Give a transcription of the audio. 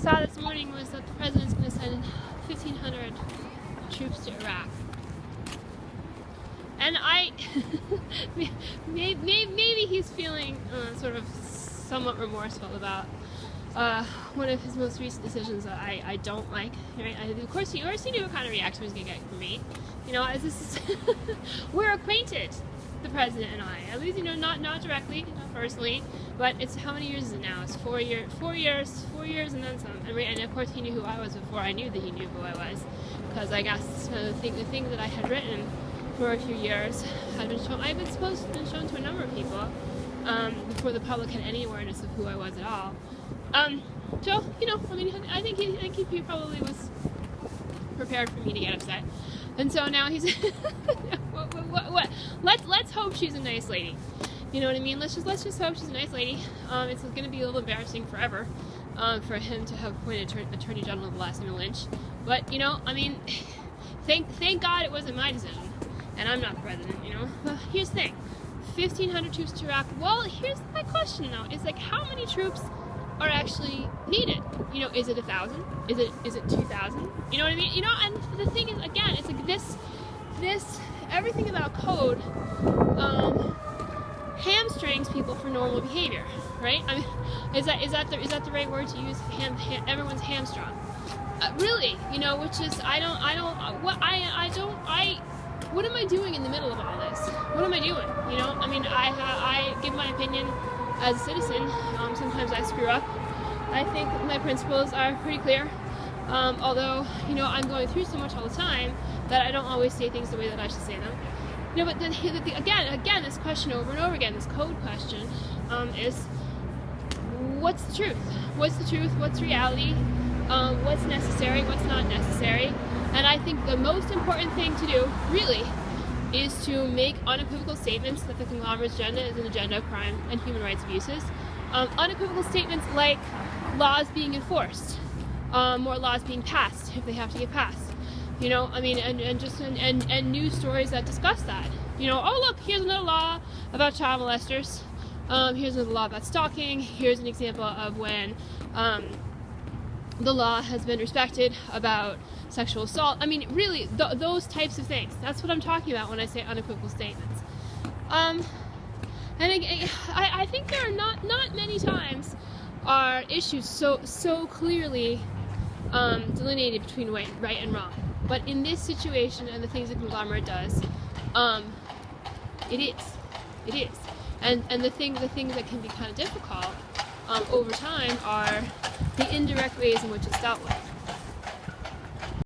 saw this morning was that the president's going to send 1,500 troops to Iraq. And maybe he's feeling sort of somewhat remorseful about one of his most recent decisions that I don't like. Right? Of course, he knew what kind of reaction he was going to get from me. You know, as this is we're acquainted, the president and I. At least, you know, not directly, not personally, but it's how many years is it now? It's 4 years, and then some. And of course, he knew who I was before I knew that he knew who I was, because I guess the thing that I had written for a few years had been shown. I've been shown to a number of people before the public had any awareness of who I was at all. So, you know, I mean, I think he probably was prepared for me to get upset, and so now he's what? Let's hope she's a nice lady. You know what I mean? Let's just hope she's a nice lady. It's going to be a little embarrassing forever for him to have appointed Attorney General of the last name Lynch. But you know, I mean, thank God it wasn't my decision, and I'm not the president. You know. But here's the thing: 1,500 troops to Iraq. Well, here's my question though: is like how many troops are actually needed? You know, is it 1,000? Is it 2,000? You know what I mean? You know, and the thing is, again, it's like this everything about code hamstrings people for normal behavior, right? I mean, is that the right word to use? Everyone's hamstrung. Really, you know, which is what am I doing in the middle of all this? What am I doing? You know, I mean, I give my opinion as a citizen. Sometimes I screw up. I think my principles are pretty clear. Although, you know, I'm going through so much all the time that I don't always say things the way that I should say them. You know, but then again, this question over and over again, this code question, is what's the truth? What's the truth? What's reality? What's necessary? What's not necessary? And I think the most important thing to do, really, is to make unequivocal statements that the conglomerate's agenda is an agenda of crime and human rights abuses. Unequivocal statements like laws being enforced, more laws being passed if they have to get passed. You know, I mean, and news stories that discuss that. You know, oh look, here's another law about child molesters. Here's another law about stalking. Here's an example of when the law has been respected about sexual assault. I mean, really, those types of things. That's what I'm talking about when I say unequivocal statements. And I think there are not many times are issues so clearly delineated between right and wrong. But in this situation and the things the conglomerate does, it is. And the things that can be kind of difficult over time are the indirect ways in which it's dealt with.